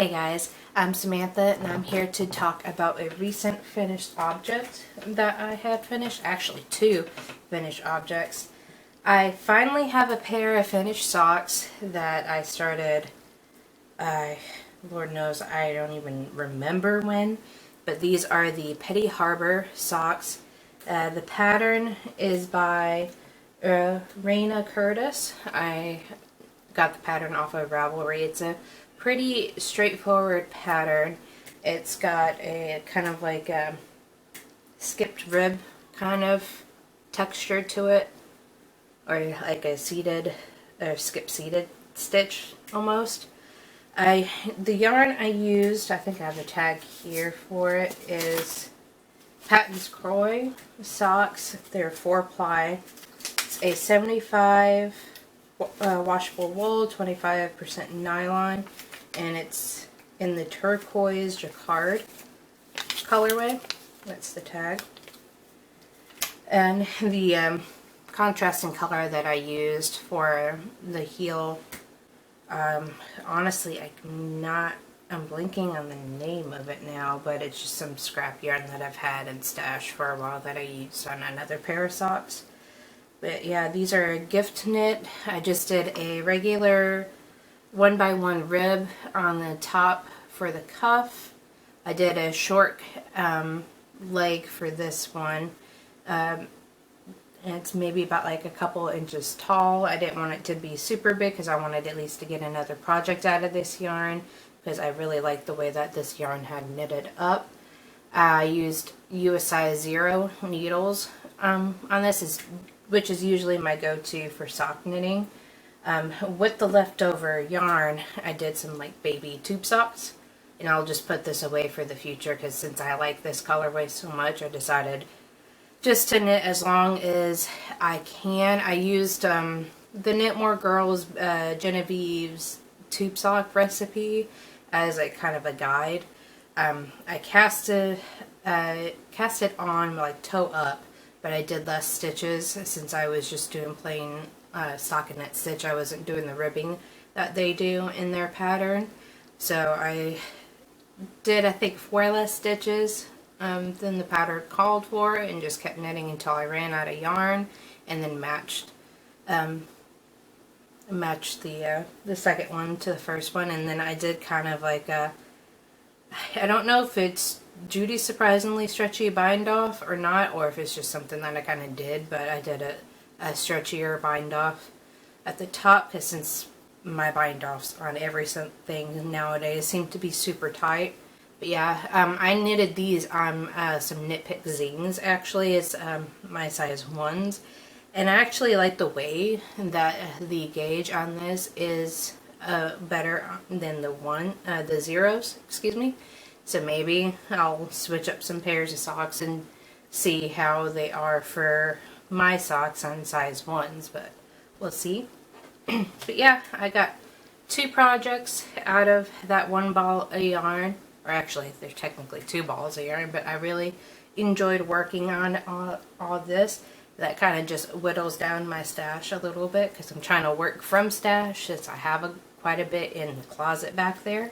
Hey guys, I'm Samantha and I'm here to talk about a recent finished object that I had finished. Actually, two finished objects. I finally have a pair of finished socks that I started, Lord knows I don't even remember when, but these are the Harbour socks. The pattern is by Raina Curtis. I got the pattern off of Ravelry. It's a pretty straightforward pattern. It's got a kind of like a skipped rib kind of texture to it, or like a seated or skip seated stitch almost. The yarn I used, I think I have a tag here for it, is Patton's Croy socks. They're 4-ply. It's a 75 washable wool, 25% nylon, and it's in the turquoise jacquard colorway. That's the tag. And the contrasting color that I used for the heel, honestly, I'm blanking on the name of it now, but it's just some scrap yarn that I've had and stashed for a while that I used on another pair of socks. But yeah, these are gift knit. I just did a regular 1x1 rib on the top for the cuff. I did a short leg for this one. It's maybe about like a couple inches tall. I didn't want it to be super big because I wanted at least to get another project out of this yarn, because I really liked the way that this yarn had knitted up. I used US size 0 needles on this, which is usually my go-to for sock knitting. With the leftover yarn, I did some like baby tube socks, and I'll just put this away for the future because since I like this colorway so much, I decided just to knit as long as I can. I used the Knit More Girls Genevieve's tube sock recipe as a kind of a guide. I cast it on like toe up, but I did less stitches since I was just doing plain stockinette stitch. I wasn't doing the ribbing that they do in their pattern. So I did, I think, 4 less stitches than the pattern called for, and just kept knitting until I ran out of yarn, and then matched the second one to the first one. And then I did kind of like a, I don't know if it's Judy's Surprisingly Stretchy bind off or not, or if it's just something that I kind of did, but I did a stretchier bind off at the top, because since my bind offs on everything nowadays seem to be super tight. But yeah, I knitted these on some Knit Pick zines. Actually, it's my size 1s, and I actually like the way that the gauge on this is better than the zeros, excuse me. So maybe I'll switch up some pairs of socks and see how they are for my socks on size 1s, but we'll see. But yeah, I got 2 projects out of that 1 ball of yarn, or actually there's technically 2 balls of yarn, but I really enjoyed working on all this. That kind of just whittles down my stash a little bit, because I'm trying to work from stash since I have quite a bit in the closet back there.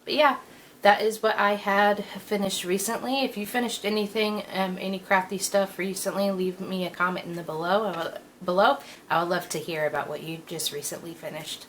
But yeah, that is what I had finished recently. If you finished anything, any crafty stuff recently, leave me a comment in the below. I would love to hear about what you just recently finished.